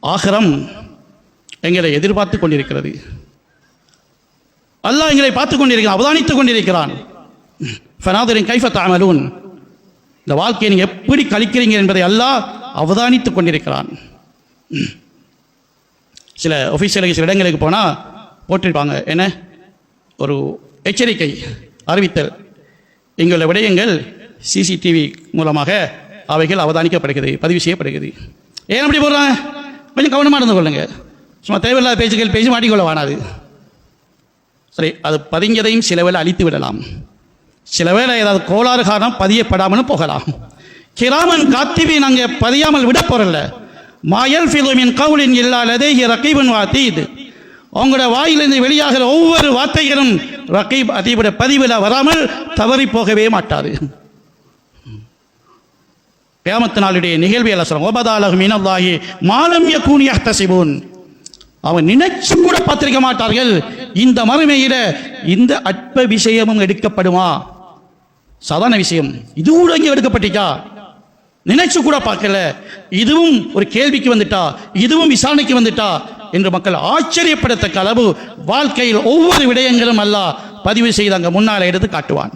ஆகிரம் எங்களை எதிர்பார்த்து கொண்டிருக்கிறது. அல்லாஹ் எங்களை பார்த்து கொண்டிருக்கிறான், அவதானித்துக் கொண்டிருக்கிறான். ஃபனாதிரின் கைஃப தஅமலூன், இந்த வாழ்க்கையை நீங்கள் எப்படி கழிக்கிறீங்க என்பதை அல்லாஹ் அவதானித்துக் கொண்டிருக்கிறான். சில ஒஃபீஷியலுக்கு சில இடங்களுக்கு போனால் போட்டிருப்பாங்க, என்ன ஒரு எச்சரிக்கை அறிவித்தல், எங்களுடைய விடயங்கள் சிசிடிவி மூலமாக அவைகள் அவதானிக்கப்படுகிறது, பதிவு செய்யப்படுகிறது. ஏன் அப்படி போடுறாங்க? கொஞ்சம் கவனமாக இருந்து கொள்ளுங்க. சும்மா தேவையில்லாத பேச்சுக்கள் பேசி மாட்டிக்கொள்ள வானாது. சரி, அது பதிஞ்சதையும் சில வேளை அழித்து விடலாம், சில வேளை ஏதாவது கோளாறு காரணம் பதியப்படாமலும் போகலாம். கிராமன் காத்திபீன் அங்கே பதியாமல் விட போறல. மாயல் ஃபிலுமின் கவுலின் இல்லாததே ரகீபுன் வாத்தீத், அவங்களோட வாயிலிருந்து வெளியாகிற ஒவ்வொரு வார்த்தைகளும் ரகீப் அதீபுட பதிவில் வராமல் தவறி போகவே மாட்டாது. கியாமத் நாளுடைய நிகழ்வை எல்லாம் சொல்லுவோம். ஒபதாலஹு மினல்லாஹி மாலம் யகூன் யஹ்தஸிபூன், அவன் நினைச்சு கூட பார்த்திருக்க மாட்டார்கள் இந்த மறுமையில இந்த அற்ப விஷயமும் எடுக்கப்படுமா? சாதாரண விஷயம் இது கூட இங்கே எடுக்கப்பட்டிக்கா? நினைச்சு கூட பார்க்கல. இதுவும் ஒரு கேள்விக்கு வந்துட்டா, இதுவும் விசாரணைக்கு வந்துட்டா என்று மக்கள் ஆச்சரியப்படத்தக்க அளவு வாழ்க்கையில் ஒவ்வொரு விடயங்களும் அல்லாஹ் பதிவு செய்து அங்கே முன்னால் எடுத்து காட்டுவான்.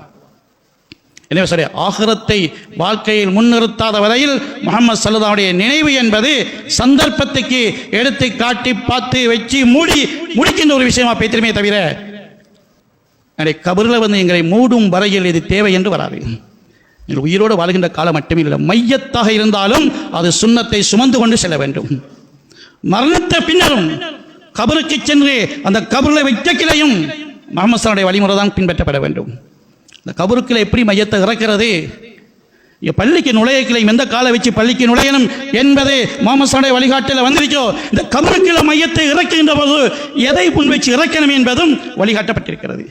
எனவே சரி, ஆகிரத்தை வாழ்க்கையில் முன்னிறுத்தாத வரையில் முஹம்மது ஸல்லல்லாஹுடைய நினைவு என்பது சந்தர்ப்பத்துக்கு எடுத்து காட்டி பார்த்து வச்சு முடிக்கின்ற ஒரு விஷயமா பேத்திரமே தவிர கபரில் வந்து எங்களை மூடும் வரையில் இது தேவை என்று வராது. எங்கள் உயிரோடு வாழ்கின்ற காலம் மட்டுமே இல்லை, மையத்தாக இருந்தாலும் அது சுன்னத்தை சுமந்து கொண்டு செல்ல வேண்டும். மரணத்த பின்னரும் கபருக்கு சென்று அந்த கபரில் வைக்கக்கிலையும் முஹம்மது ஸல்லல்லாஹுடைய வழிமுறை தான் பின்பற்றப்பட வேண்டும். இந்த கபருக்கில் எப்படி மையத்தை இறக்கிறது, பள்ளிக்கு நுழையக்கிலையும் எந்த காலை வச்சு பள்ளிக்கு நுழையணும் என்பது முஹம்மது ஸல்லல்லாஹு வழிகாட்டில் வந்திருக்கோ, இந்த கபருக்கில் மையத்தை இறக்குகின்ற போது எதை முன் வச்சு இறக்கணும் என்பதும் வழிகாட்டப்பட்டிருக்கிறது.